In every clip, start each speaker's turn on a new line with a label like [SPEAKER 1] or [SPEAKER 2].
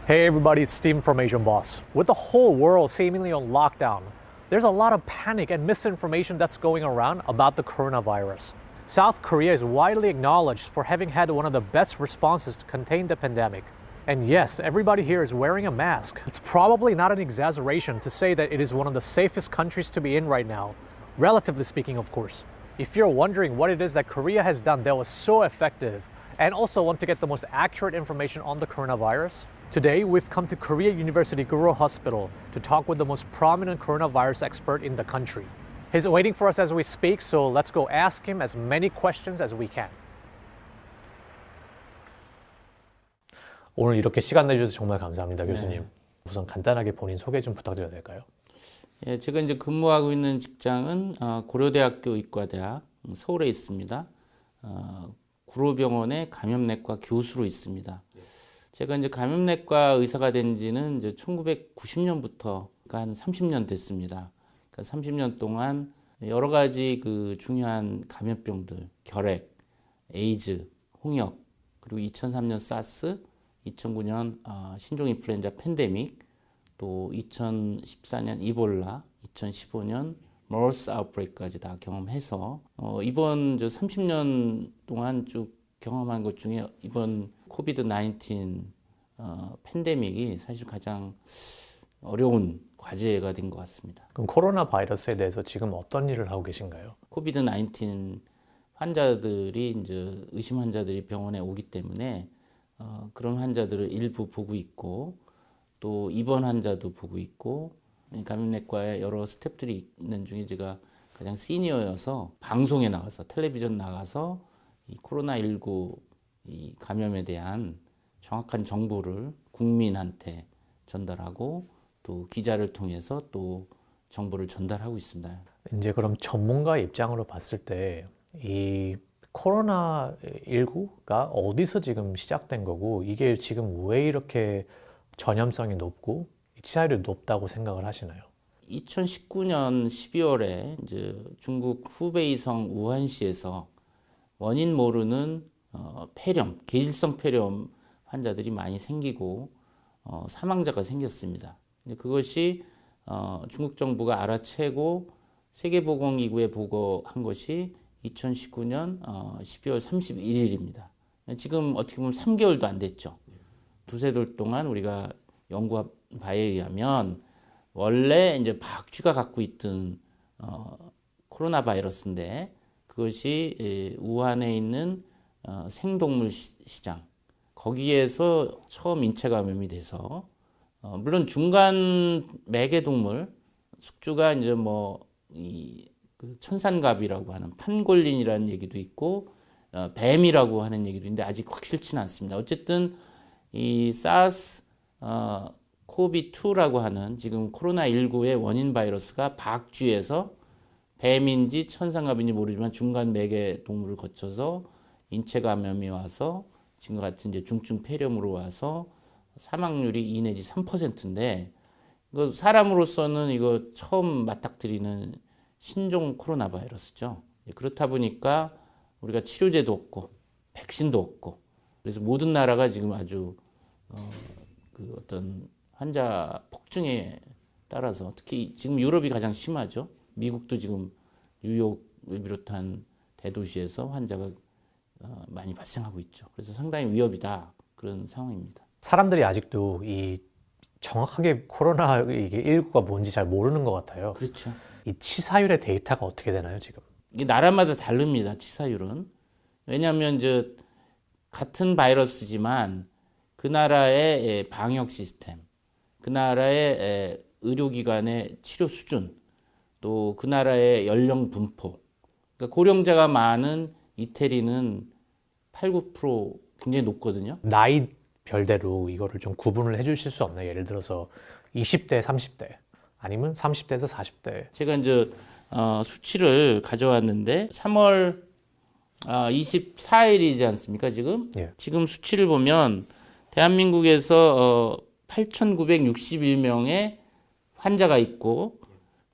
[SPEAKER 1] Hey everybody, it's Steven from Asian Boss. With the whole world seemingly on lockdown, there's a lot of panic and misinformation that's going around about the coronavirus. South Korea is widely acknowledged for having had one of the best responses to contain the pandemic. And yes, everybody here is wearing a mask. It's probably not an exaggeration to say that it is one of the safest countries to be in right now, relatively speaking, of course. If you're wondering what it is that Korea has done that was so effective, and also want to get the most accurate information on the coronavirus, today we've come to Korea University Guro Hospital to talk with the most prominent coronavirus expert in the country. He's waiting for us as we speak, so let's go ask him as many questions as we can. 오늘 이렇게 시간 내주셔서 정말 감사합니다, 교수님. 우선 간단하게 본인 소개 좀 부탁드려도 될까요?
[SPEAKER 2] 예, 제가 이제 근무하고 있는 직장은 고려대학교 의과대학 서울에 있습니다. 구로병원의 감염내과 교수로 있습니다. 제가 이제 감염내과 의사가 된 지는 이제 1990년부터 한 30년 됐습니다. 그러니까 30년 동안 여러 가지 그 중요한 감염병들, 결핵, 에이즈, 홍역, 그리고 2003년 사스, 2009년 신종 인플루엔자 팬데믹, 또 2014년 이볼라, 2015년 머스 아웃브레이크까지 다 경험해서 이번 30년 동안 쭉 경험한 것 중에 이번 코비드 19 팬데믹이 사실 가장 어려운 과제가 된 것 같습니다.
[SPEAKER 1] 그럼 코로나 바이러스에 대해서 지금 어떤 일을 하고 계신가요?
[SPEAKER 2] 코비드 19 환자들이 이제 의심 환자들이 병원에 오기 때문에 그런 환자들을 일부 보고 있고 또 입원 환자도 보고 있고 감염내과에 여러 스태프들이 있는 중에 제가 가장 시니어여서 방송에 나가서 텔레비전 나가서 이 코로나19 이 감염에 대한 정확한 정보를 국민한테 전달하고 또 기자를 통해서 또 정보를 전달하고 있습니다.
[SPEAKER 1] 이제 그럼 전문가 입장으로 봤을 때 이 코로나19가 어디서 지금 시작된 거고 이게 지금 왜 이렇게 전염성이 높고 치사율이 높다고 생각을 하시나요?
[SPEAKER 2] 2019년 12월에 이제 중국 후베이성 우한시에서 원인 모르는 폐렴, 계질성 폐렴 환자들이 많이 생기고 사망자가 생겼습니다. 그것이 중국 정부가 알아채고 세계보건기구에 보고한 것이 2019년 12월 31일입니다. 지금 어떻게 보면 3개월도 안 됐죠. 두세 달 동안 우리가 연구한 바에 의하면 원래 이제 박쥐가 갖고 있던 코로나 바이러스인데 그것이 우한에 있는 생동물 시장 거기에서 처음 인체 감염이 돼서 물론 중간 매개동물 숙주가 이제 그 천산갑이라고 하는 판골린이라는 얘기도 있고 뱀이라고 하는 얘기도 있는데 아직 확실치는 않습니다. 어쨌든 이 사스 코비2라고 하는 지금 코로나19의 원인 바이러스가 박쥐에서 뱀인지 천상갑인지 모르지만 중간 매개 동물을 거쳐서 인체 감염이 와서 지금 같은 이제 중증 폐렴으로 와서 사망률이 2 내지 3%인데 이거 사람으로서는 이거 처음 맞닥뜨리는 신종 코로나 바이러스죠. 그렇다 보니까 우리가 치료제도 없고 백신도 없고 그래서 모든 나라가 지금 아주 그 어떤 환자 폭증에 따라서 특히 지금 유럽이 가장 심하죠. 미국도 지금 뉴욕을 비롯한 대도시에서 환자가 많이 발생하고 있죠. 그래서 상당히 위협이다 그런 상황입니다.
[SPEAKER 1] 사람들이 아직도 이 정확하게 코로나 이게 19가 뭔지 잘 모르는 것 같아요.
[SPEAKER 2] 그렇죠.
[SPEAKER 1] 이 치사율의 데이터가 어떻게 되나요, 지금?
[SPEAKER 2] 이게 나라마다 다릅니다. 치사율은. 왜냐하면 이제 같은 바이러스지만 그 나라의 방역 시스템, 그 나라의 의료기관의 치료 수준, 또 그 나라의 연령 분포. 그러니까 고령자가 많은 이태리는 8, 9% 굉장히 높거든요.
[SPEAKER 1] 나이 별대로 이거를 좀 구분을 해주실 수 없나요? 예를 들어서 20대, 30대 아니면 30대에서 40대.
[SPEAKER 2] 제가 이제 수치를 가져왔는데 3월 24일이지 않습니까? 지금
[SPEAKER 1] 예.
[SPEAKER 2] 지금 수치를 보면 대한민국에서 8,961명의 환자가 있고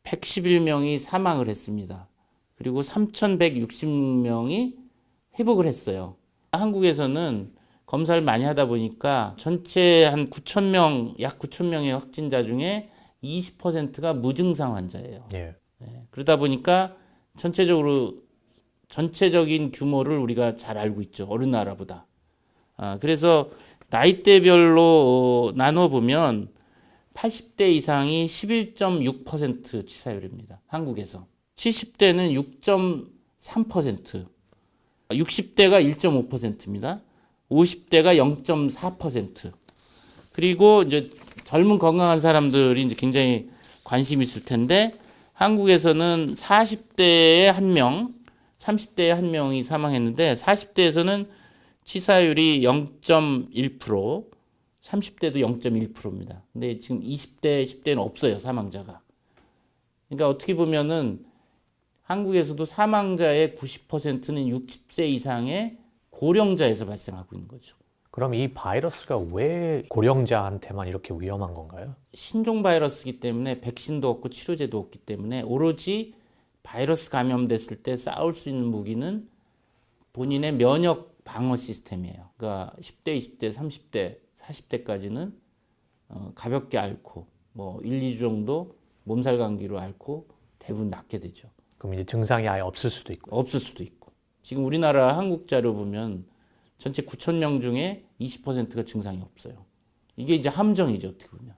[SPEAKER 2] 111명이 사망을 했습니다. 그리고 3,160명이 회복을 했어요. 한국에서는 검사를 많이 하다 보니까 전체 한 9천 명, 약 9천 명의 확진자 중에 20%가 무증상 환자예요.
[SPEAKER 1] 예.
[SPEAKER 2] 그러다 보니까 전체적인 규모를 우리가 잘 알고 있죠. 어느 나라보다. 그래서 나이대별로 나눠보면 80대 이상이 11.6% 치사율입니다. 한국에서. 70대는 6.3%, 60대가 1.5%입니다. 50대가 0.4%. 그리고 이제 젊은 건강한 사람들이 이제 굉장히 관심이 있을 텐데 한국에서는 40대에 1명, 30대에 1명이 사망했는데 40대에서는 치사율이 0.1%, 30대도 0.1%입니다. 근데 지금 20대, 10대는 없어요, 사망자가. 그러니까 어떻게 보면은 한국에서도 사망자의 90%는 60세 이상의 고령자에서 발생하고 있는 거죠.
[SPEAKER 1] 그럼 이 바이러스가 왜 고령자한테만 이렇게 위험한 건가요?
[SPEAKER 2] 신종 바이러스이기 때문에 백신도 없고 치료제도 없기 때문에 오로지 바이러스 감염됐을 때 싸울 수 있는 무기는 본인의 면역 방어 시스템이에요. 그러니까 10대, 20대, 30대, 40대까지는 가볍게 앓고 뭐 1, 2주 정도 몸살 감기로 앓고 대부분 낫게 되죠.
[SPEAKER 1] 그럼 이제 증상이 아예 없을 수도 있고.
[SPEAKER 2] 없을 수도 있고. 지금 우리나라 한국 자료 보면 전체 9천 명 중에 20%가 증상이 없어요. 이게 이제 함정이죠, 어떻게 보면.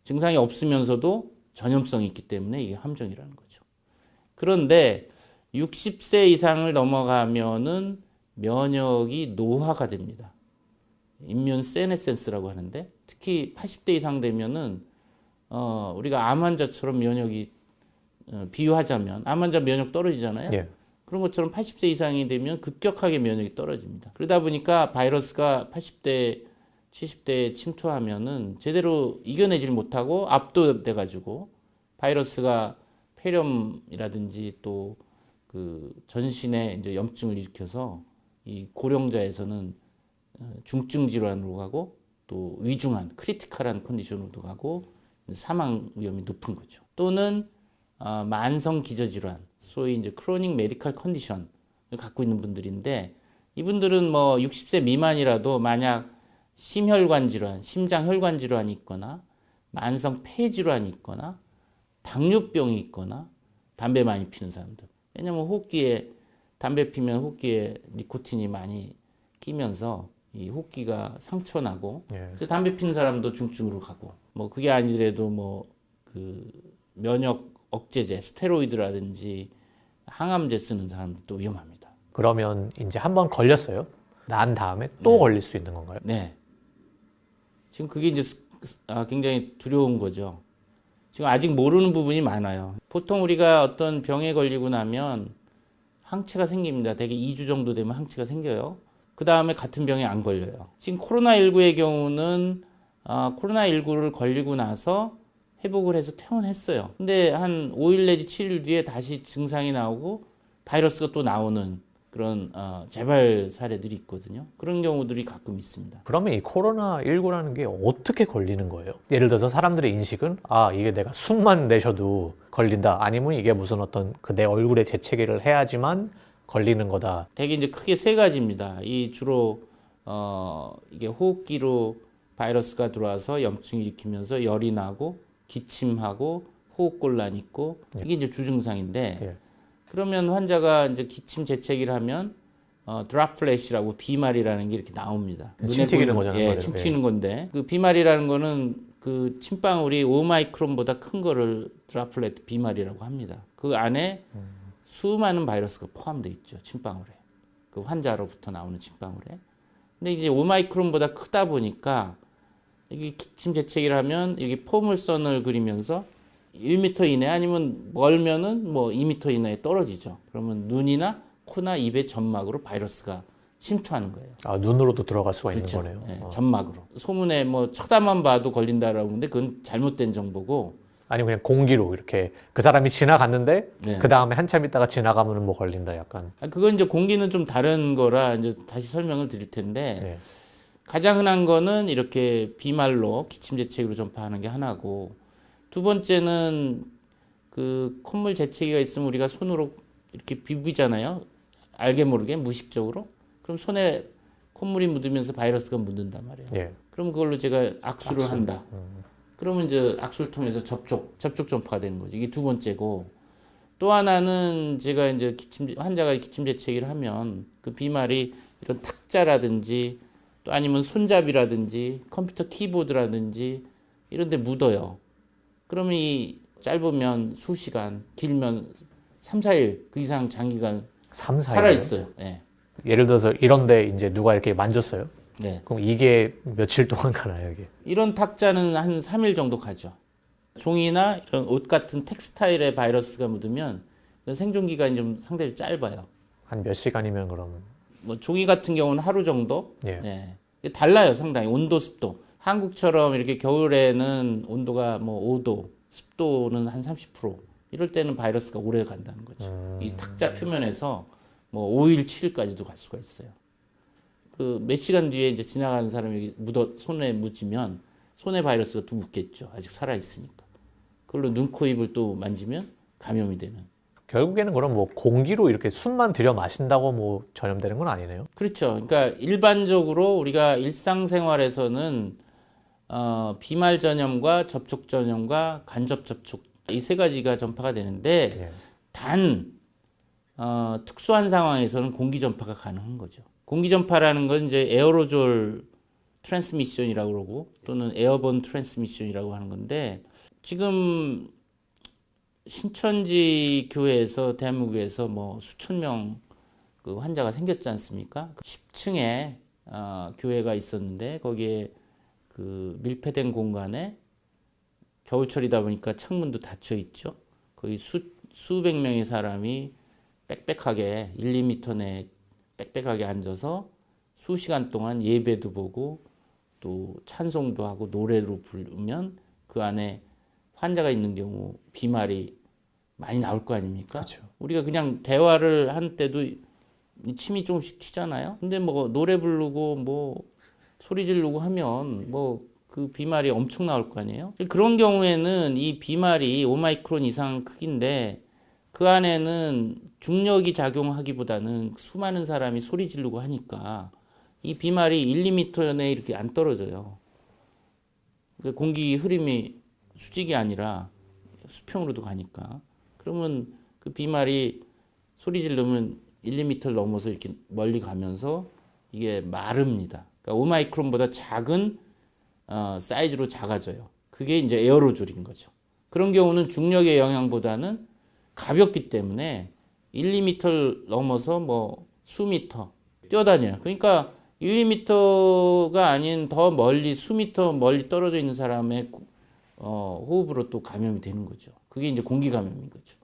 [SPEAKER 2] 증상이 없으면서도 전염성이 있기 때문에 이게 함정이라는 거죠. 그런데 60세 이상을 넘어가면은 면역이 노화가 됩니다. 임뮨 세네센스라고 하는데 특히 80대 이상 되면은 우리가 암 환자처럼 면역이 비유하자면 암 환자 면역 떨어지잖아요.
[SPEAKER 1] 예.
[SPEAKER 2] 그런 것처럼 80세 이상이 되면 급격하게 면역이 떨어집니다. 그러다 보니까 바이러스가 80대, 70대에 침투하면은 제대로 이겨내질 못하고 압도돼 가지고 바이러스가 폐렴이라든지 또 그 전신에 이제 염증을 일으켜서 이 고령자에서는 중증 질환으로 가고 또 위중한 크리티컬한 컨디션으로도 가고 사망 위험이 높은 거죠. 또는 만성 기저질환, 소위 이제 크로닉 메디컬 컨디션을 갖고 있는 분들인데 이분들은 뭐 60세 미만이라도 만약 심혈관 질환, 심장 혈관 질환이 있거나 만성 폐 질환이 있거나 당뇨병이 있거나 담배 많이 피는 사람들. 왜냐면 호흡기에 담배 피면 호흡기에 니코틴이 많이 끼면서 이 호흡기가 상처 나고 그래서 담배 피는 사람도 중증으로 가고 뭐 그게 아니더라도 뭐 그 면역 억제제, 스테로이드라든지 항암제 쓰는 사람들도 위험합니다.
[SPEAKER 1] 그러면 이제 한번 걸렸어요. 난 다음에 또 걸릴 수 있는 건가요?
[SPEAKER 2] 네. 지금 그게 이제 굉장히 두려운 거죠. 지금 아직 모르는 부분이 많아요. 보통 우리가 어떤 병에 걸리고 나면 항체가 생깁니다. 대개 2주 정도 되면 항체가 생겨요. 그 다음에 같은 병에 안 걸려요. 지금 코로나19의 경우는 코로나19를 걸리고 나서 회복을 해서 퇴원했어요. 근데 한 5일 내지 7일 뒤에 다시 증상이 나오고 바이러스가 또 나오는 그런 재발 사례들이 있거든요. 그런 경우들이 가끔 있습니다.
[SPEAKER 1] 그러면 이 코로나19라는 게 어떻게 걸리는 거예요? 예를 들어서 사람들의 인식은 이게 내가 숨만 내쉬어도 걸린다. 아니면 이게 무슨 어떤 내 얼굴에 재채기를 해야지만 걸리는 거다.
[SPEAKER 2] 되게 이제 크게 세 가지입니다. 이 주로 이게 호흡기로 바이러스가 들어와서 염증을 일으키면서 열이 나고 기침하고 호흡곤란 있고 이게 이제 주증상인데 그러면 환자가 이제 기침 재채기를 하면 드랍플래시라고 비말이라는 게 이렇게 나옵니다.
[SPEAKER 1] 침 튀기는 거잖아요.
[SPEAKER 2] 예, 침 튀는 건데 그 비말이라는 거는 그 침방울이 5마이크론보다 큰 거를 드랍플렛 비말이라고 합니다. 그 안에 수많은 바이러스가 포함되어 있죠. 침방울에. 그 환자로부터 나오는 침방울에. 근데 이제 5마이크론보다 크다 보니까 이게 기침 재채기를 하면 이렇게 포물선을 그리면서 1m 이내 아니면 멀면은 뭐 2m 이내에 떨어지죠. 그러면 눈이나 코나 입의 점막으로 바이러스가 침투하는 거예요.
[SPEAKER 1] 눈으로도 들어갈 수가
[SPEAKER 2] 그렇죠.
[SPEAKER 1] 있는 거네요.
[SPEAKER 2] 네, 점막으로. 소문에 뭐 쳐다만 봐도 걸린다라고 하는데 그건 잘못된 정보고.
[SPEAKER 1] 아니면 그냥 공기로 이렇게 그 사람이 지나갔는데 그 다음에 한참 있다가 지나가면 뭐 걸린다 약간.
[SPEAKER 2] 그건 이제 공기는 좀 다른 거라 이제 다시 설명을 드릴 텐데 가장 흔한 거는 이렇게 비말로 기침 재채기로 전파하는 게 하나고 두 번째는 그 콧물 재채기가 있으면 우리가 손으로 이렇게 비비잖아요. 알게 모르게 무의식적으로. 그럼 손에 콧물이 묻으면서 바이러스가 묻는단 말이에요.
[SPEAKER 1] 예.
[SPEAKER 2] 그럼 그걸로 제가 악수를 한다. 그러면 이제 악수를 통해서 접촉 전파가 되는 거죠. 이게 두 번째고, 또 하나는 제가 이제 환자가 기침 재채기를 하면 그 비말이 이런 탁자라든지 또 아니면 손잡이라든지 컴퓨터 키보드라든지 이런 데 묻어요. 그러면 이 짧으면 수시간, 길면 3, 4일 그 이상 장기간
[SPEAKER 1] 3, 4일
[SPEAKER 2] 살아있어요. 네.
[SPEAKER 1] 예를 들어서 이런데 이제 누가 이렇게 만졌어요.
[SPEAKER 2] 네.
[SPEAKER 1] 그럼 이게 며칠 동안 가나요, 이게?
[SPEAKER 2] 이런 탁자는 한 3일 정도 가죠. 종이나 이런 옷 같은 텍스타일에 바이러스가 묻으면 생존 기간이 좀 상당히 짧아요.
[SPEAKER 1] 한 몇 시간이면 그러면?
[SPEAKER 2] 뭐 종이 같은 경우는 하루 정도.
[SPEAKER 1] 예.
[SPEAKER 2] 네. 이게 달라요, 상당히 온도, 습도. 한국처럼 이렇게 겨울에는 온도가 뭐 5도, 습도는 한 30%. 이럴 때는 바이러스가 오래 간다는 거죠. 이 탁자 표면에서 뭐 5일, 7일까지도 갈 수가 있어요. 그 몇 시간 뒤에 이제 지나가는 사람이 손에 묻히면 손에 바이러스가 또 묻겠죠. 아직 살아 있으니까. 그걸로 눈, 코, 입을 또 만지면 감염이 되는.
[SPEAKER 1] 결국에는 그럼 뭐 공기로 이렇게 숨만 들여 마신다고 뭐 전염되는 건 아니네요.
[SPEAKER 2] 그렇죠. 그러니까 일반적으로 우리가 일상생활에서는 비말 전염과 접촉 전염과 간접 접촉 이 세 가지가 전파가 되는데
[SPEAKER 1] 예.
[SPEAKER 2] 단 특수한 상황에서는 공기 전파가 가능한 거죠. 공기 전파라는 건 이제 에어로졸 트랜스미션이라고 그러고 또는 에어본 트랜스미션이라고 하는 건데 지금 신천지 교회에서 대한민국에서 뭐 수천 명 그 환자가 생겼지 않습니까? 10층에 교회가 있었는데 거기에 그 밀폐된 공간에 겨울철이다 보니까 창문도 닫혀 있죠. 거기 수백 명의 사람이 빽빽하게 1, 2m 내에 빽빽하게 앉아서 수시간 동안 예배도 보고 또 찬송도 하고 노래로 부르면 그 안에 환자가 있는 경우 비말이 많이 나올 거 아닙니까?
[SPEAKER 1] 그렇죠.
[SPEAKER 2] 우리가 그냥 대화를 할 때도 침이 조금씩 튀잖아요. 근데 뭐 노래 부르고 뭐 소리 지르고 하면 뭐 그 비말이 엄청 나올 거 아니에요? 그런 경우에는 이 비말이 5마이크론 이상 크기인데 그 안에는 중력이 작용하기보다는 수많은 사람이 소리 지르고 하니까 이 비말이 1, 2m 내에 이렇게 안 떨어져요. 공기 흐름이 수직이 아니라 수평으로도 가니까. 그러면 그 비말이 소리 지르면 1, 2m를 넘어서 이렇게 멀리 가면서 이게 마릅니다. 그러니까 5마이크론보다 작은 사이즈로 작아져요. 그게 이제 에어로졸인 거죠. 그런 경우는 중력의 영향보다는 가볍기 때문에 1, 2m를 넘어서 뭐 수미터 뛰어다녀요. 그러니까 1, 2m가 아닌 더 멀리 수미터 멀리 떨어져 있는 사람의 호흡으로 또 감염이 되는 거죠. 그게 이제 공기 감염인 거죠.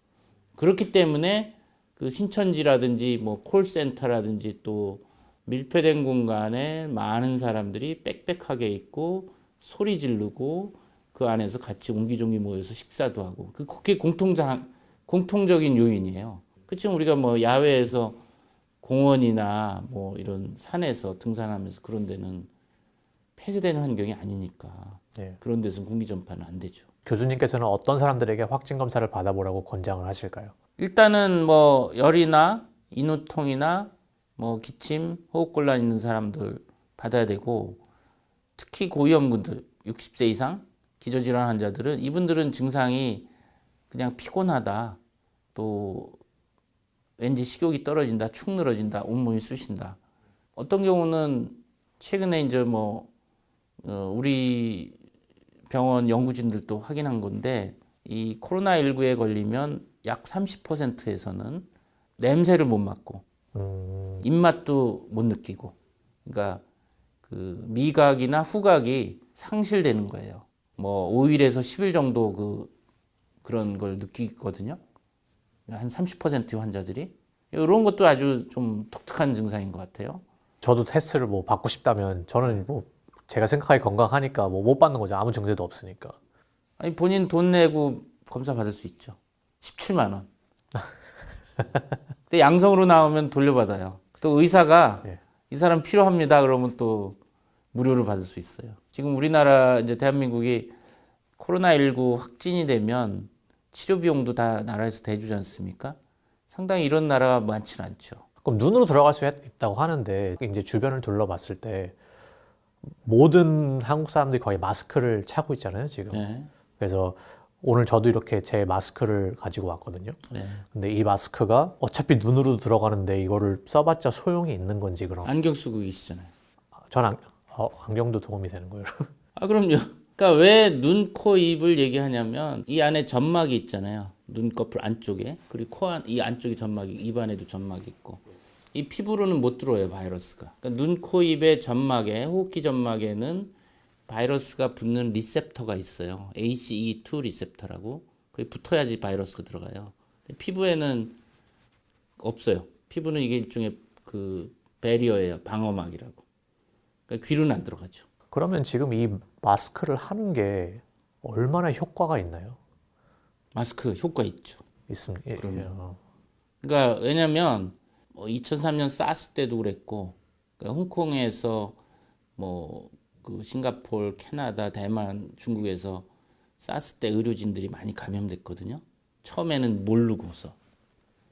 [SPEAKER 2] 그렇기 때문에 그 신천지라든지 뭐 콜센터라든지 또 밀폐된 공간에 많은 사람들이 빽빽하게 있고 소리 지르고 그 안에서 같이 옹기종기 모여서 식사도 하고 그게 공통적인 요인이에요. 그렇지만 우리가 뭐 야외에서 공원이나 뭐 이런 산에서 등산하면서 그런 데는 폐쇄된 환경이 아니니까
[SPEAKER 1] 예.
[SPEAKER 2] 그런 데서는 공기 전파는 안 되죠.
[SPEAKER 1] 교수님께서는 어떤 사람들에게 확진 검사를 받아보라고 권장을 하실까요?
[SPEAKER 2] 일단은 뭐 열이나 인후통이나 뭐 기침, 호흡곤란 있는 사람들 받아야 되고 특히 고위험군들 60세 이상 기저질환 환자들은 이분들은 증상이 그냥 피곤하다 또 왠지 식욕이 떨어진다, 축 늘어진다, 온몸이 쑤신다. 어떤 경우는 최근에 이제 뭐 우리 병원 연구진들도 확인한 건데 이 코로나19에 걸리면 약 30%에서는 냄새를 못 맡고 입맛도 못 느끼고 그러니까 그 미각이나 후각이 상실되는 거예요. 뭐 5일에서 10일 정도 그런 걸 느끼거든요. 한 30% 환자들이 이런 것도 아주 좀 독특한 증상인 것 같아요.
[SPEAKER 1] 저도 테스트를 뭐 받고 싶다면 저는 뭐 제가 생각하기 건강하니까 뭐 못 받는 거죠. 아무 증세도 없으니까.
[SPEAKER 2] 아니 본인 돈 내고 검사 받을 수 있죠. 17만 원. 근데 양성으로 나오면 돌려받아요. 또 의사가
[SPEAKER 1] 예.
[SPEAKER 2] 이 사람 필요합니다. 그러면 또 무료로 받을 수 있어요. 지금 우리나라 이제 대한민국이 코로나19 확진이 되면 치료 비용도 다 나라에서 대주지 않습니까? 상당히 이런 나라가 많지는 않죠.
[SPEAKER 1] 그럼 눈으로 들어갈 수 있다고 하는데 이제 주변을 둘러봤을 때 모든 한국 사람들이 거의 마스크를 차고 있잖아요, 지금.
[SPEAKER 2] 네.
[SPEAKER 1] 그래서 오늘 저도 이렇게 제 마스크를 가지고 왔거든요.
[SPEAKER 2] 네.
[SPEAKER 1] 근데 이 마스크가 어차피 눈으로 들어가는데 이거를 써봤자 소용이 있는 건지 그럼?
[SPEAKER 2] 안경 쓰고 계시잖아요.
[SPEAKER 1] 전 안경도 도움이 되는 거예요.
[SPEAKER 2] 아, 그럼요. 그러니까 왜 눈, 코, 입을 얘기하냐면 이 안에 점막이 있잖아요. 눈꺼풀 안쪽에. 그리고 이 안쪽에 점막이, 입 안에도 점막이 있고. 이 피부로는 못 들어와요, 바이러스가. 그러니까 눈, 코, 입의 점막에, 호흡기 점막에는 바이러스가 붙는 리셉터가 있어요. ACE2 리셉터라고. 그게 붙어야지 바이러스가 들어가요. 피부에는 없어요. 피부는 이게 일종의 그 배리어예요. 방어막이라고. 그러니까 귀로는 안 들어가죠.
[SPEAKER 1] 그러면 지금 이 마스크를 하는 게 얼마나 효과가 있나요?
[SPEAKER 2] 마스크 효과 있죠.
[SPEAKER 1] 있습니다.
[SPEAKER 2] 그럼요. 그러니까 왜냐면 2003년 사스 때도 그랬고, 그러니까 홍콩에서 뭐 그 싱가포르, 캐나다, 대만, 중국에서 사스 때 의료진들이 많이 감염됐거든요. 처음에는 모르고서.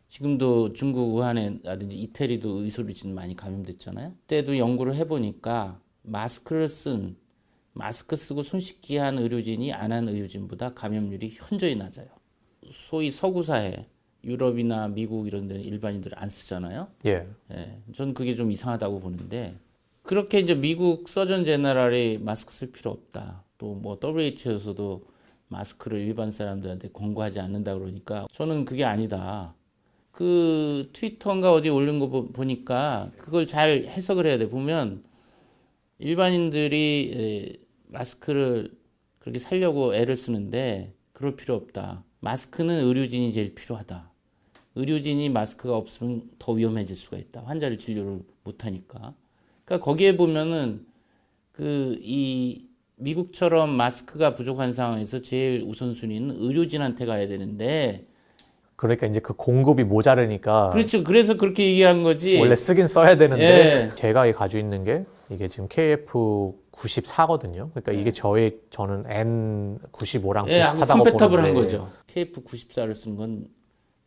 [SPEAKER 2] 지금도 중국 우한에라든지 이태리도 의료진 많이 감염됐잖아요. 그때도 연구를 해보니까 마스크 쓰고 손 씻기 한 의료진이 안 한 의료진보다 감염률이 현저히 낮아요. 소위 서구 사회, 유럽이나 미국 이런 데는 일반인들 안 쓰잖아요.
[SPEAKER 1] 예.
[SPEAKER 2] 예, 전 그게 좀 이상하다고 보는데 그렇게 이제 미국 서전 제너럴이 마스크 쓸 필요 없다. 또 뭐 WHO에서도 마스크를 일반 사람들한테 권고하지 않는다 그러니까 저는 그게 아니다. 그 트위터인가 어디 올린 거 보니까 그걸 잘 해석을 해야 돼. 보면 일반인들이 마스크를 그렇게 살려고 애를 쓰는데 그럴 필요 없다. 마스크는 의료진이 제일 필요하다. 의료진이 마스크가 없으면 더 위험해질 수가 있다. 환자를 진료를 못하니까. 그러니까 거기에 보면은 이 미국처럼 마스크가 부족한 상황에서 제일 우선순위는 의료진한테 가야 되는데
[SPEAKER 1] 그러니까 이제 그 공급이 모자르니까
[SPEAKER 2] 그렇죠. 그래서 그렇게 얘기한 거지.
[SPEAKER 1] 원래 쓰긴 써야 되는데
[SPEAKER 2] 예.
[SPEAKER 1] 제가 가지고 있는 게 이게 지금 KF94거든요. 그러니까 이게 저는 N95랑
[SPEAKER 2] 예,
[SPEAKER 1] 비슷하다고
[SPEAKER 2] 컴패터블한
[SPEAKER 1] 보는데
[SPEAKER 2] 거죠. KF94를 쓰는 건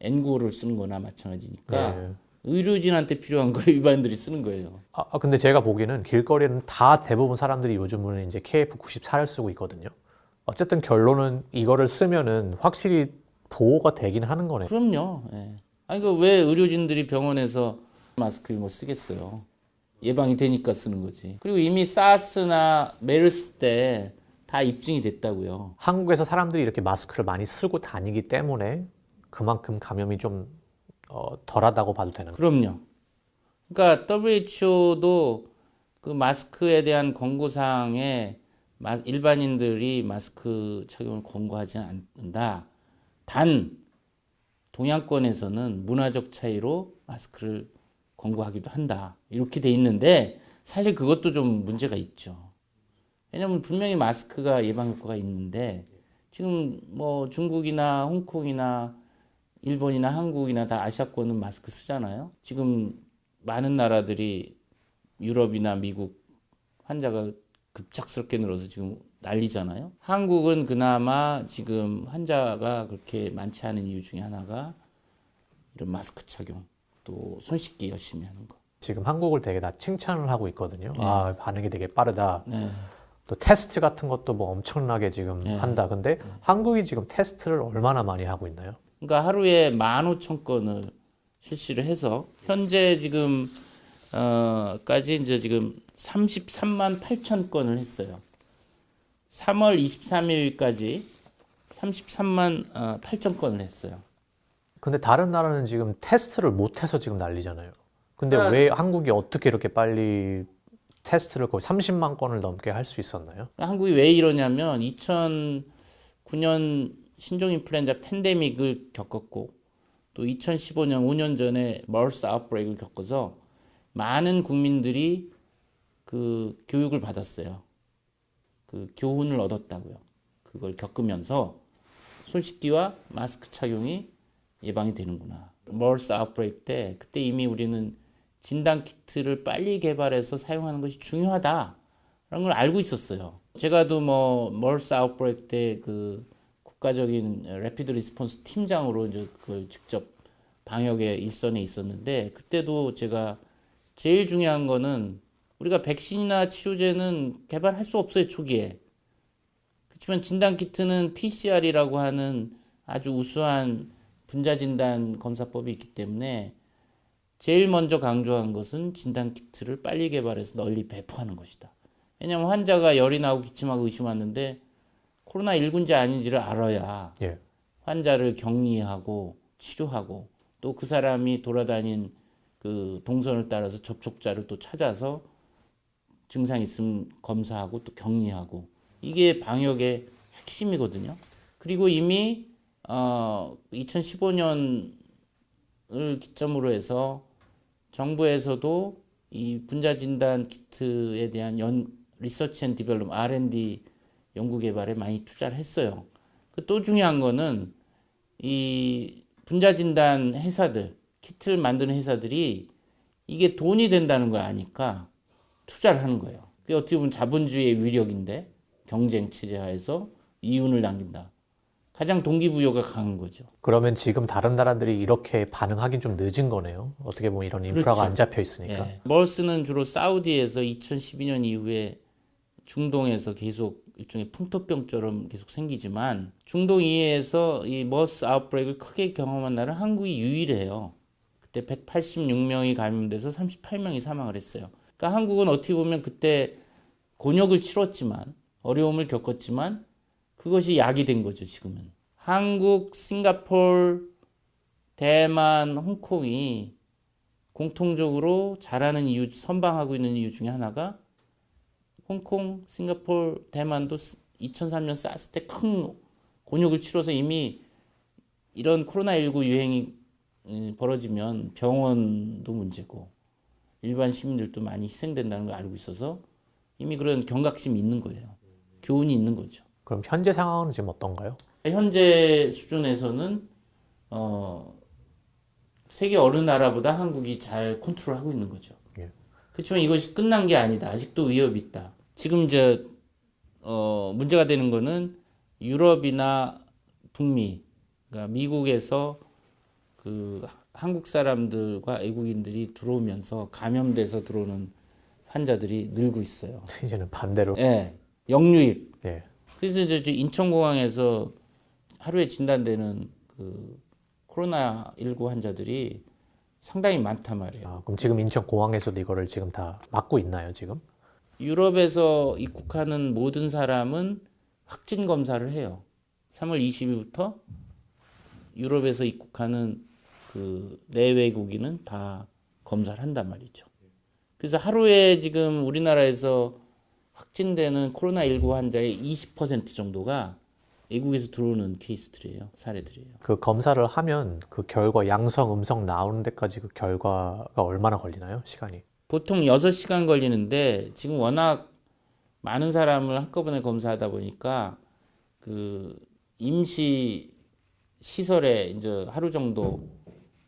[SPEAKER 2] N95를 쓰는 거나 마찬가지니까
[SPEAKER 1] 네.
[SPEAKER 2] 의료진한테 필요한 걸 일반인들이 쓰는 거예요.
[SPEAKER 1] 근데 제가 보기에는 길거리는 다 대부분 사람들이 요즘은 이제 KF94를 쓰고 있거든요. 어쨌든 결론은 이거를 쓰면은 확실히 보호가 되긴 하는 거네요.
[SPEAKER 2] 그럼요. 예. 아니 왜 의료진들이 병원에서 마스크를 못 쓰겠어요? 예방이 되니까 쓰는 거지. 그리고 이미 사스나 메르스 때 다 입증이 됐다고요.
[SPEAKER 1] 한국에서 사람들이 이렇게 마스크를 많이 쓰고 다니기 때문에 그만큼 감염이 좀 덜하다고 봐도 되는 거예요.
[SPEAKER 2] 그럼요. 그러니까 WHO도 그 마스크에 대한 권고사항에 일반인들이 마스크 착용을 권고하지 않는다. 단 동양권에서는 문화적 차이로 마스크를 권고하기도 한다. 이렇게 돼 있는데 사실 그것도 좀 문제가 있죠. 왜냐하면 분명히 마스크가 예방 효과가 있는데 지금 뭐 중국이나 홍콩이나 일본이나 한국이나 다 아시아권은 마스크 쓰잖아요. 지금 많은 나라들이 유럽이나 미국 환자가 급작스럽게 늘어서 지금 난리잖아요. 한국은 그나마 지금 환자가 그렇게 많지 않은 이유 중에 하나가 이런 마스크 착용, 또 손 씻기 열심히 하는 거.
[SPEAKER 1] 지금 한국을 되게 다 칭찬을 하고 있거든요.
[SPEAKER 2] 네.
[SPEAKER 1] 반응이 되게 빠르다.
[SPEAKER 2] 네.
[SPEAKER 1] 또 테스트 같은 것도 뭐 엄청나게 지금 한다. 근데 한국이 지금 테스트를 얼마나 많이 하고 있나요?
[SPEAKER 2] 그러니까 하루에 15,000건을 실시를 해서 현재 지금 까지 이제 지금 33만 8천 건을 했어요. 3월 23일까지 33만 8천 건을 했어요.
[SPEAKER 1] 근데 다른 나라는 지금 테스트를 못해서 지금 난리잖아요. 근데 왜 한국이 어떻게 이렇게 빨리 테스트를 거의 30만 건을 넘게 할 수 있었나요?
[SPEAKER 2] 한국이 왜 이러냐면 2009년 신종 인플루엔자 팬데믹을 겪었고 또 2015년 5년 전에 머스 아웃브레이크를 겪어서 많은 국민들이 그 교육을 받았어요. 그 교훈을 얻었다고요. 그걸 겪으면서 손 씻기와 마스크 착용이 예방이 되는구나. 머스 아웃브레이크 때 그때 이미 우리는 진단 키트를 빨리 개발해서 사용하는 것이 중요하다라는 걸 알고 있었어요. 제가도 뭐 머스 아웃브레이크 때 그 국가적인 래피드 리스폰스 팀장으로 이제 그걸 직접 방역의 일선에 있었는데 그때도 제가 제일 중요한 거는 우리가 백신이나 치료제는 개발할 수 없어요, 초기에. 그렇지만 진단키트는 PCR이라고 하는 아주 우수한 분자진단 검사법이 있기 때문에 제일 먼저 강조한 것은 진단키트를 빨리 개발해서 널리 배포하는 것이다. 왜냐하면 환자가 열이 나고 기침하고 의심 왔는데 코로나19인지 아닌지를 알아야
[SPEAKER 1] 예.
[SPEAKER 2] 환자를 격리하고 치료하고 또 그 사람이 돌아다닌 그 동선을 따라서 접촉자를 또 찾아서 증상 있으면 검사하고 또 격리하고 이게 방역의 핵심이거든요. 그리고 이미 2015년을 기점으로 해서 정부에서도 이 분자진단 키트에 대한 리서치 앤 디벨롭 R&D 연구 개발에 많이 투자를 했어요. 또 중요한 거는 이 분자진단 회사들, 키트를 만드는 회사들이 이게 돈이 된다는 걸 아니까 투자를 하는 거예요. 그게 어떻게 보면 자본주의의 위력인데 경쟁 체제 하에서 이윤을 남긴다. 가장 동기부여가 강한 거죠.
[SPEAKER 1] 그러면 지금 다른 나라들이 이렇게 반응하긴 좀 늦은 거네요. 어떻게 보면 이런 인프라가
[SPEAKER 2] 그렇죠.
[SPEAKER 1] 안 잡혀 있으니까.
[SPEAKER 2] 예. 머스는 주로 사우디에서 2012년 이후에 중동에서 계속 일종의 풍토병처럼 계속 생기지만 중동 이해에서 이 머스 아웃브레이크를 크게 경험한 나라는 한국이 유일해요. 그때 186명이 감염돼서 38명이 사망을 했어요. 그러니까 한국은 어떻게 보면 그때 곤욕을 치렀지만 어려움을 겪었지만 그것이 약이 된 거죠, 지금은. 한국, 싱가포르, 대만, 홍콩이 공통적으로 잘하는 이유, 선방하고 있는 이유 중에 하나가 홍콩, 싱가포르, 대만도 2003년 사스 때 큰 곤욕을 치러서 이미 이런 코로나19 유행이 벌어지면 병원도 문제고 일반 시민들도 많이 희생된다는 걸 알고 있어서 이미 그런 경각심이 있는 거예요. 교훈이 있는 거죠.
[SPEAKER 1] 그럼 현재 상황은 지금 어떤가요?
[SPEAKER 2] 현재 수준에서는 세계 어느 나라보다 한국이 잘 컨트롤하고 있는 거죠.
[SPEAKER 1] 예.
[SPEAKER 2] 그렇지만 이것이 끝난 게 아니다. 아직도 위협이 있다. 지금 이제 문제가 되는 거는 유럽이나 북미, 그러니까 미국에서 그 한국 사람들과 외국인들이 들어오면서 감염돼서 들어오는 환자들이 늘고 있어요.
[SPEAKER 1] 이제는 반대로.
[SPEAKER 2] 예, 역류입.
[SPEAKER 1] 예.
[SPEAKER 2] 그래서 이제 인천공항에서 하루에 진단되는 그 코로나19 환자들이 상당히 많단 말이에요.
[SPEAKER 1] 아, 그럼 지금 인천공항에서도 이거를 지금 다 막고 있나요, 지금?
[SPEAKER 2] 유럽에서 입국하는 모든 사람은 확진 검사를 해요. 3월 20일부터 유럽에서 입국하는 그 내외국인은 다 검사를 한단 말이죠. 그래서 하루에 지금 우리나라에서 확진되는 코로나19 환자의 20% 정도가 외국에서 들어오는 케이스들이에요. 사례들이에요.
[SPEAKER 1] 그 검사를 하면 그 결과 양성, 음성 나오는 데까지 그 결과가 얼마나 걸리나요? 시간이?
[SPEAKER 2] 보통 6시간 걸리는데 지금 워낙 많은 사람을 한꺼번에 검사하다 보니까 그 임시 시설에 이제 하루 정도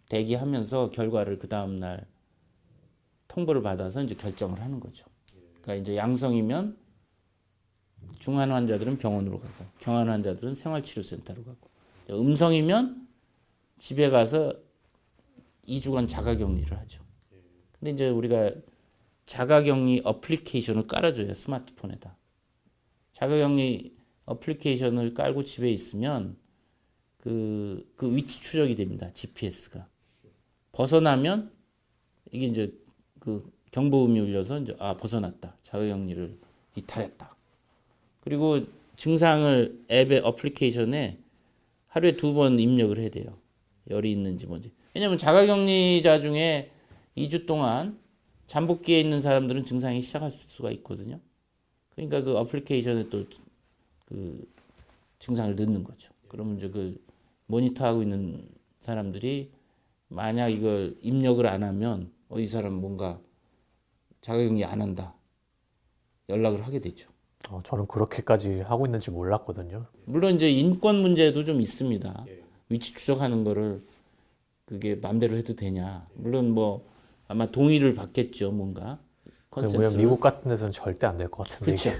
[SPEAKER 2] 대기하면서 결과를 그 다음 날 통보를 받아서 이제 결정을 하는 거죠. 그러니까 이제 양성이면 중환 환자들은 병원으로 가고 경환 환자들은 생활치료센터로 가고 음성이면 집에 가서 2주간 자가격리를 하죠. 근데 이제 우리가 자가격리 어플리케이션을 깔아줘요. 스마트폰에다. 자가격리 어플리케이션을 깔고 집에 있으면 그 위치 추적이 됩니다. GPS가. 벗어나면 이게 이제 그 경보음이 울려서 이제 벗어났다. 자가격리를 이탈했다. 그리고 증상을 앱의 어플리케이션에 하루에 2번 입력을 해야 돼요. 열이 있는지 뭔지. 왜냐하면 자가격리자 중에 2주 동안 잠복기에 있는 사람들은 증상이 시작할 수가 있거든요. 그러니까 그 어플리케이션에 또 그 증상을 넣는 거죠. 그러면 이제 그 모니터하고 있는 사람들이 만약 이걸 입력을 안 하면 이 사람 뭔가 자가격리 안 한다. 연락을 하게 되죠.
[SPEAKER 1] 저는 그렇게까지 하고 있는지 몰랐거든요.
[SPEAKER 2] 물론 이제 인권 문제도 좀 있습니다. 위치 추적하는 거를 그게 맘대로 해도 되냐. 물론 뭐 아마 동의를 받겠죠, 뭔가.
[SPEAKER 1] 왜냐면 미국 같은 데서는 절대 안 될 것 같은데.
[SPEAKER 2] 그렇죠.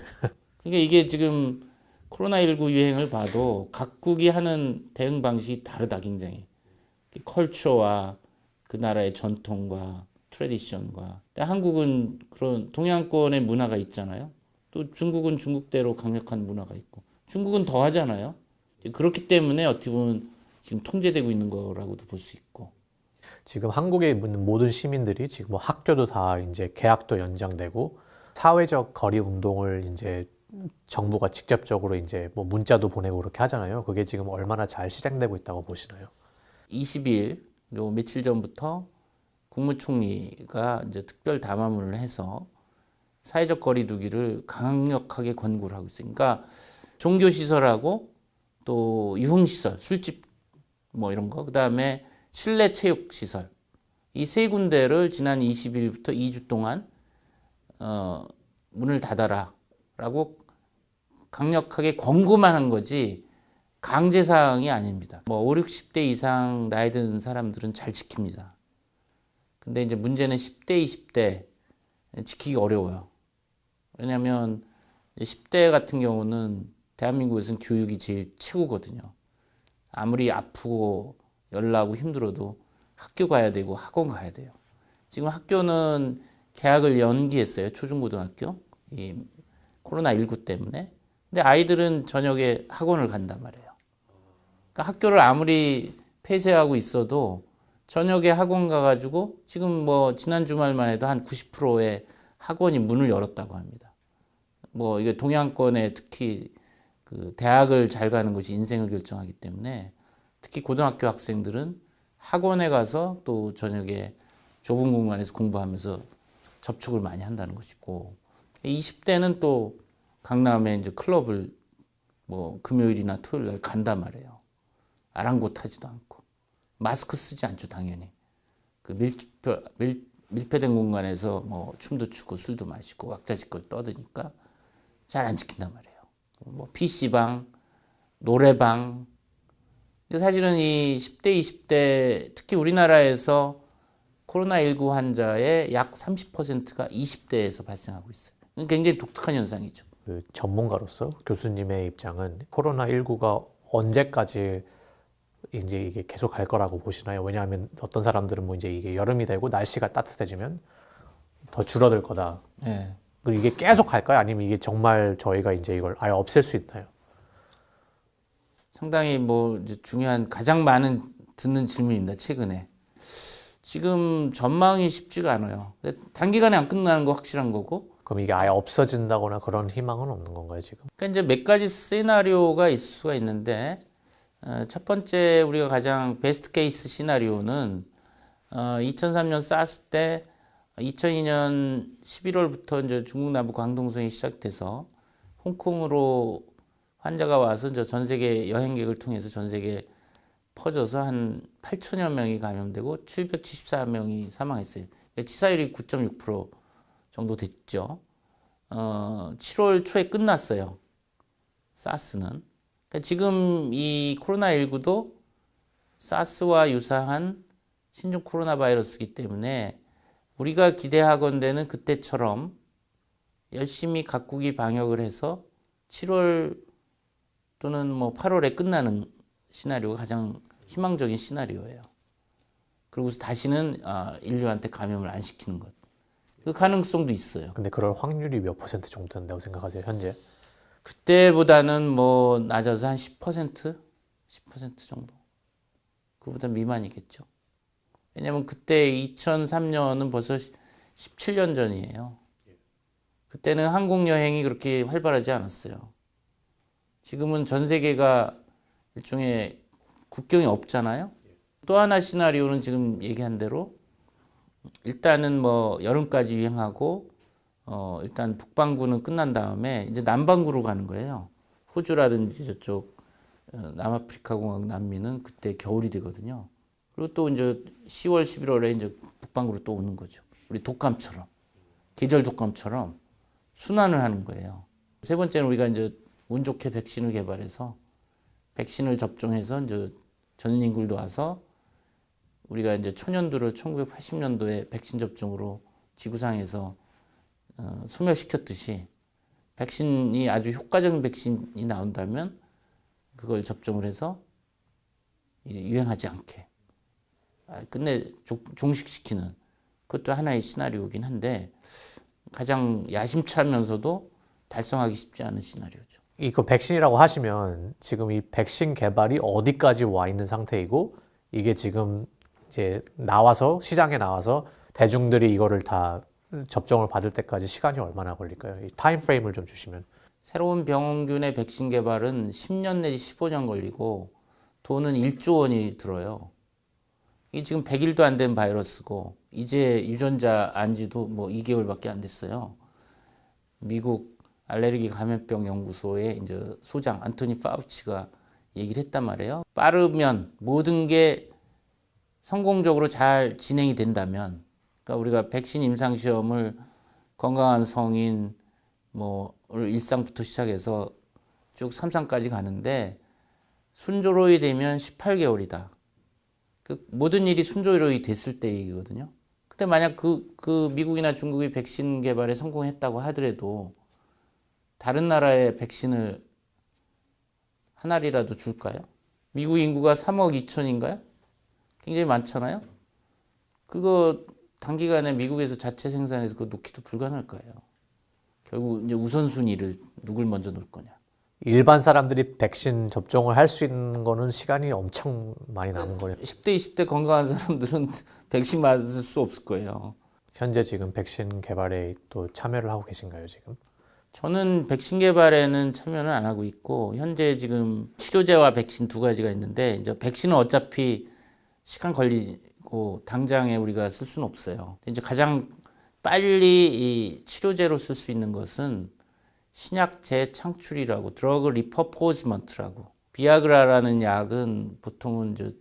[SPEAKER 2] 그러니까 이게 지금 코로나19 유행을 봐도 각국이 하는 대응 방식이 다르다, 굉장히. 컬처와 그 나라의 전통과 트레디션과 한국은 그런 동양권의 문화가 있잖아요. 또 중국은 중국대로 강력한 문화가 있고 중국은 더 하잖아요. 그렇기 때문에 어떻게 보면 지금 통제되고 있는 거라고도 볼 수 있고.
[SPEAKER 1] 지금 한국에 있는 모든 시민들이 지금 뭐 학교도 다 이제 개학도 연장되고 사회적 거리 운동을 이제 정부가 직접적으로 이제 뭐 문자도 보내고 그렇게 하잖아요. 그게 지금 얼마나 잘 실행되고 있다고 보시나요?
[SPEAKER 2] 20일, 요 며칠 전부터 국무총리가 이제 특별 담화문을 해서 사회적 거리 두기를 강력하게 권고를 하고 있어요. 그러니까 종교시설하고 또 유흥시설, 술집 뭐 이런 거, 그 다음에 실내 체육시설. 이 세 군데를 지난 20일부터 2주 동안 문을 닫아라 라고 강력하게 권고만 한 거지 강제사항이 아닙니다. 뭐 5, 60대 이상 나이 든 사람들은 잘 지킵니다. 근데 이제 문제는 10대, 20대 지키기 어려워요. 왜냐하면 10대 같은 경우는 대한민국에서는 교육이 제일 최고거든요. 아무리 아프고 열나고 힘들어도 학교 가야 되고 학원 가야 돼요. 지금 학교는 개학을 연기했어요. 초중고등학교. 이 코로나19 때문에. 근데 아이들은 저녁에 학원을 간단 말이에요. 그러니까 학교를 아무리 폐쇄하고 있어도 저녁에 학원 가가지고 지금 뭐 지난 주말만 해도 한 90%의 학원이 문을 열었다고 합니다. 뭐 이게 동양권에 특히 그 대학을 잘 가는 것이 인생을 결정하기 때문에 특히 고등학교 학생들은 학원에 가서 또 저녁에 좁은 공간에서 공부하면서 접촉을 많이 한다는 것이고 20대는 또 강남에 이제 클럽을 뭐 금요일이나 토요일 날 간단 말이에요. 아랑곳하지도 않고 마스크 쓰지 않죠 당연히. 그 밀폐된 공간에서 뭐 춤도 추고 술도 마시고 왁자지껄 떠드니까 잘 안 지킨단 말이에요. 뭐 PC방, 노래방. 사실은 이 10대, 20대 특히 우리나라에서 코로나19 환자의 약 30%가 20대에서 발생하고 있어요. 굉장히 독특한 현상이죠.
[SPEAKER 1] 그 전문가로서 교수님의 입장은 코로나19가 언제까지 이제 이게 계속 갈 거라고 보시나요? 왜냐하면 어떤 사람들은 뭐 이제 이게 여름이 되고 날씨가 따뜻해지면 더 줄어들 거다.
[SPEAKER 2] 네.
[SPEAKER 1] 그리고 이게 계속 갈까요? 아니면 이게 정말 저희가 이제 이걸 아예 없앨 수 있나요?
[SPEAKER 2] 상당히 뭐 이제 중요한 가장 많은 듣는 질문입니다. 최근에. 지금 전망이 쉽지가 않아요. 단기간에 안 끝나는 거 확실한 거고.
[SPEAKER 1] 그럼 이게 아예 없어진다거나 그런 희망은 없는 건가요, 지금?
[SPEAKER 2] 그러니까 이제 몇 가지 시나리오가 있을 수가 있는데 첫 번째 우리가 가장 베스트 케이스 시나리오는 2003년 사스 때 2002년 11월부터 이제 중국 남부 광동성이 시작돼서 홍콩으로 환자가 와서 이제 전 세계 여행객을 통해서 전 세계 퍼져서 한 8천여 명이 감염되고 774명이 사망했어요. 치사율이 9.6% 정도 됐죠. 7월 초에 끝났어요. 사스는. 그러니까 지금 이 코로나19도 사스와 유사한 신종 코로나 바이러스이기 때문에 우리가 기대하건대는 그때처럼 열심히 각국이 방역을 해서 7월 또는 뭐 8월에 끝나는 시나리오가 가장 희망적인 시나리오예요. 그리고 다시는 인류한테 감염을 안 시키는 것. 그 가능성도 있어요.
[SPEAKER 1] 근데 그럴 확률이 몇 퍼센트 정도 된다고 생각하세요, 현재?
[SPEAKER 2] 그때보다는 뭐 낮아서 한 10%? 10% 정도. 그보다 미만이겠죠. 왜냐면 그때 2003년은 벌써 17년 전이에요. 그때는 항공 여행이 그렇게 활발하지 않았어요. 지금은 전 세계가 일종의 국경이 없잖아요. 또 하나 시나리오는 지금 얘기한 대로 일단은 뭐 여름까지 유행하고 일단 북반구는 끝난 다음에 이제 남반구로 가는 거예요. 호주라든지 저쪽 남아프리카 공화국 남미는 그때 겨울이 되거든요. 그리고 또 이제 10월, 11월에 이제 북반구로 또 오는 거죠. 우리 독감처럼 계절 독감처럼 순환을 하는 거예요. 세 번째는 우리가 이제 운 좋게 백신을 개발해서 백신을 접종해서 이제 전 인구도 와서 우리가 이제 천연두를 1980년도에 백신 접종으로 지구상에서 소멸시켰듯이 백신이 아주 효과적인 백신이 나온다면 그걸 접종을 해서 유행하지 않게 끝내 종식시키는 그것도 하나의 시나리오이긴 한데 가장 야심차면서도 달성하기 쉽지 않은 시나리오죠.
[SPEAKER 1] 이거 백신이라고 하시면 지금 이 백신 개발이 어디까지 와 있는 상태이고 이게 지금 이제 나와서 시장에 나와서 대중들이 이거를 다 접종을 받을 때까지 시간이 얼마나 걸릴까요? 이 타임 프레임을 좀 주시면.
[SPEAKER 2] 새로운 병균의 백신 개발은 10년 내지 15년 걸리고 돈은 1조 원이 들어요. 이게 지금 100일도 안 된 바이러스고 이제 유전자 안지도 뭐 2개월밖에 안 됐어요. 미국 알레르기 감염병 연구소의 이제 소장 안토니 파우치가 얘기를 했단 말이에요. 빠르면 모든 게 성공적으로 잘 진행이 된다면, 그러니까 우리가 백신 임상 시험을 건강한 성인 뭐 일상부터 시작해서 쭉 3상까지 가는데 순조로이 되면 18개월이다. 그 모든 일이 순조로이 됐을 때 얘기거든요. 근데 만약 그 미국이나 중국이 백신 개발에 성공했다고 하더라도 다른 나라에 백신을 한 알이라도 줄까요? 미국 인구가 3억 2천인가요? 굉장히 많잖아요. 그거 단기간에 미국에서 자체 생산해서 그거 놓기도 불가능할 거예요. 결국 이제 우선순위를 누굴 먼저 놓을 거냐.
[SPEAKER 1] 일반 사람들이 백신 접종을 할 수 있는 거는 시간이 엄청 많이 남은 거예요.
[SPEAKER 2] 10대, 20대 건강한 사람들은 백신 맞을 수 없을 거예요.
[SPEAKER 1] 현재 지금 백신 개발에 또 참여를 하고 계신가요, 지금?
[SPEAKER 2] 저는 백신 개발에는 참여는 안 하고 있고 현재 지금 치료제와 백신 두 가지가 있는데 이제 백신은 어차피 시간 걸리고 당장에 우리가 쓸 수는 없어요. 이제 가장 빨리 이 치료제로 쓸 수 있는 것은 신약 재창출이라고 드러그 리퍼포즈먼트라고 비아그라라는 약은 보통은 이제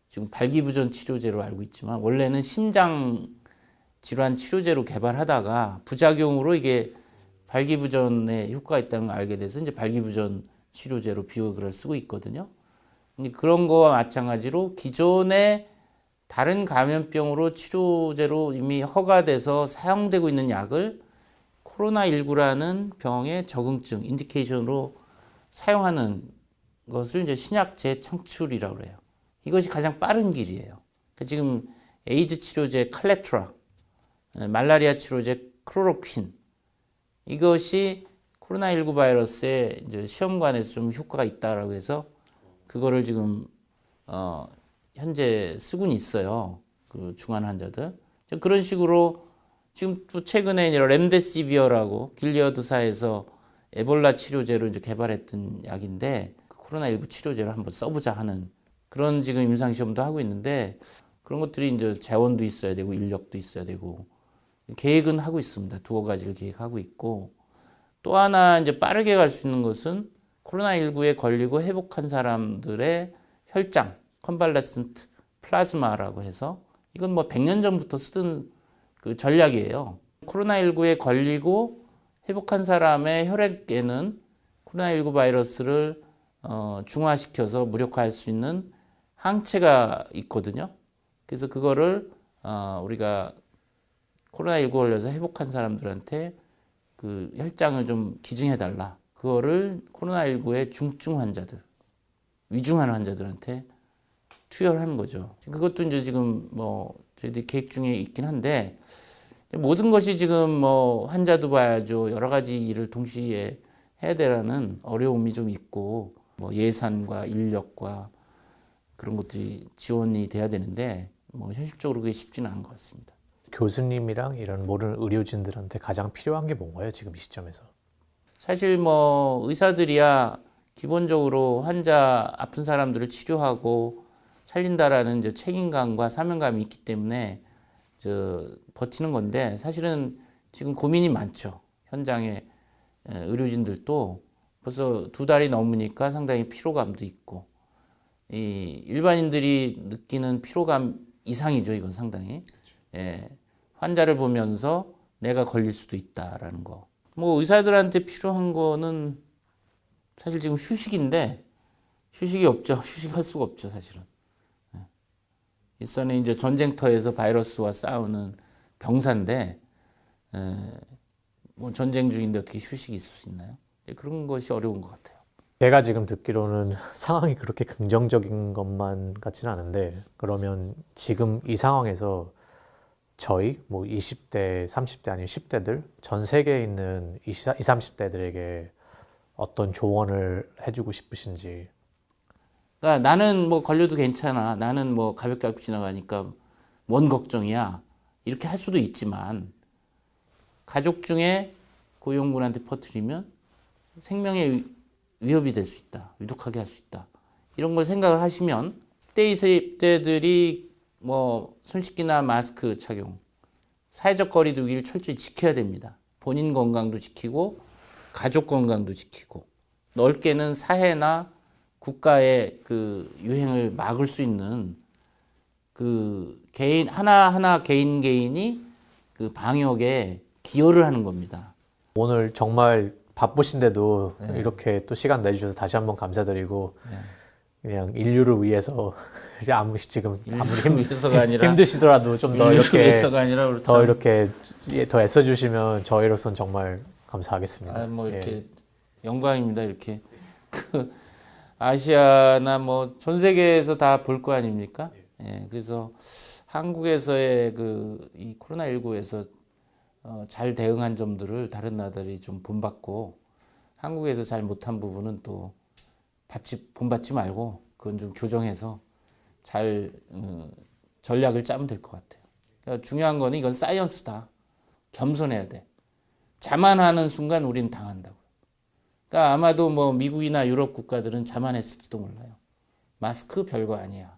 [SPEAKER 2] 지금 발기부전 치료제로 알고 있지만 원래는 심장 질환 치료제로 개발하다가 부작용으로 이게 발기부전에 효과가 있다는 걸 알게 돼서 이제 발기부전 치료제로 비아그라를 쓰고 있거든요. 그런 거와 마찬가지로 기존에 다른 감염병으로 치료제로 이미 허가돼서 사용되고 있는 약을 코로나19라는 병의 적응증, 인디케이션으로 사용하는 것을 이제 신약 재창출이라고 그래요. 이것이 가장 빠른 길이에요. 지금 에이즈 치료제 칼레트라, 말라리아 치료제 클로로퀸, 이것이 코로나19 바이러스에 이제 시험관에서 좀 효과가 있다라고 해서 그거를 지금 현재 쓰고는 있어요. 그 중환 환자들. 그런 식으로 지금 또 최근에 이제 렘데시비어라고 길리어드사에서 에볼라 치료제로 이제 개발했던 약인데 코로나19 치료제를 한번 써보자 하는 그런 지금 임상 시험도 하고 있는데 그런 것들이 이제 재원도 있어야 되고 인력도 있어야 되고 계획은 하고 있습니다. 두어 가지를 계획하고 있고 또 하나 이제 빠르게 갈 수 있는 것은 코로나19에 걸리고 회복한 사람들의 혈장, 컨발레센트 플라즈마라고 해서 이건 뭐 100년 전부터 쓰던 그 전략이에요. 코로나19에 걸리고 회복한 사람의 혈액에는 코로나19 바이러스를 중화시켜서 무력화할 수 있는 항체가 있거든요. 그래서 그거를 우리가 코로나19 걸려서 회복한 사람들한테 그 혈장을 좀 기증해달라. 그거를 코로나19의 중증 환자들, 위중한 환자들한테 투여하는 거죠. 그것도 이제 지금 뭐 저희들이 계획 중에 있긴 한데 모든 것이 지금 뭐 환자도 봐야죠. 여러 가지 일을 동시에 해야 되라는 어려움이 좀 있고 뭐 예산과 인력과 그런 것들이 지원이 돼야 되는데 뭐 현실적으로 그게 쉽지는 않은 것 같습니다.
[SPEAKER 1] 교수님이랑 이런 모든 의료진들한테 가장 필요한 게 뭔가요, 지금 이 시점에서?
[SPEAKER 2] 사실 뭐 의사들이야 기본적으로 환자 아픈 사람들을 치료하고 살린다라는 이제 책임감과 사명감이 있기 때문에 버티는 건데 사실은 지금 고민이 많죠. 현장에 의료진들도 벌써 2달이 넘으니까 상당히 피로감도 있고 이 일반인들이 느끼는 피로감 이상이죠. 이건 상당히 예, 환자를 보면서 내가 걸릴 수도 있다라는 거. 뭐 의사들한테 필요한 거는 사실 지금 휴식인데 휴식이 없죠. 휴식할 수가 없죠, 사실은. 일선에 이제 전쟁터에서 바이러스와 싸우는 병사인데 뭐 전쟁 중인데 어떻게 휴식이 있을 수 있나요? 그런 것이 어려운 것 같아요.
[SPEAKER 1] 제가 지금 듣기로는 상황이 그렇게 긍정적인 것만 같지는 않은데, 그러면 지금 이 상황에서 저희 뭐 20대, 30대 아니면 10대들 전 세계에 있는 20, 30대들에게 어떤 조언을 해주고 싶으신지.
[SPEAKER 2] 그러니까 나는 뭐 걸려도 괜찮아. 나는 뭐 가볍게 앓고 지나가니까 뭔 걱정이야. 이렇게 할 수도 있지만 가족 중에 고위험군한테 퍼뜨리면 생명의 위협이 될 수 있다. 위독하게 할 수 있다. 이런 걸 생각을 하시면 20대들이 뭐 손씻기나 마스크 착용, 사회적 거리 두기를 철저히 지켜야 됩니다. 본인 건강도 지키고 가족 건강도 지키고 넓게는 사회나 국가의 그 유행을 막을 수 있는 그 개인 하나하나 개인이 그 방역에 기여를 하는 겁니다.
[SPEAKER 1] 오늘 정말 바쁘신데도 이렇게 또 시간 내주셔서 다시 한번 감사드리고, 그냥 인류를 위해서 이제 지금 아무리
[SPEAKER 2] 위해서가 아니라
[SPEAKER 1] 힘드시더라도 좀 더 이렇게
[SPEAKER 2] 위해서가 아니라 그렇죠.
[SPEAKER 1] 더 이렇게 더 애써주시면 저희로서는 정말 감사하겠습니다.
[SPEAKER 2] 뭐 이렇게
[SPEAKER 1] 예.
[SPEAKER 2] 영광입니다. 이렇게 그 아시아나 뭐 전 세계에서 다 볼 거 아닙니까? 예, 그래서 한국에서의 그 이 코로나19에서 잘 대응한 점들을 다른 나라들이 좀 본받고 한국에서 잘 못한 부분은 또 본받지 말고 그건 좀 교정해서 잘 전략을 짜면 될 것 같아요. 그러니까 중요한 거는 이건 사이언스다. 겸손해야 돼. 자만하는 순간 우리는 당한다고. 그러니까 아마도 뭐 미국이나 유럽 국가들은 자만했을지도 몰라요. 마스크 별거 아니야.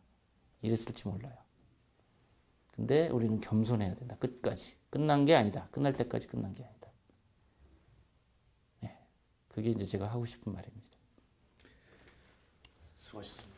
[SPEAKER 2] 이랬을지 몰라요. 근데 우리는 겸손해야 된다. 끝까지. 끝난 게 아니다. 끝날 때까지 끝난 게 아니다. 네. 그게 이제 제가 하고 싶은 말입니다.
[SPEAKER 1] 수고하셨습니다.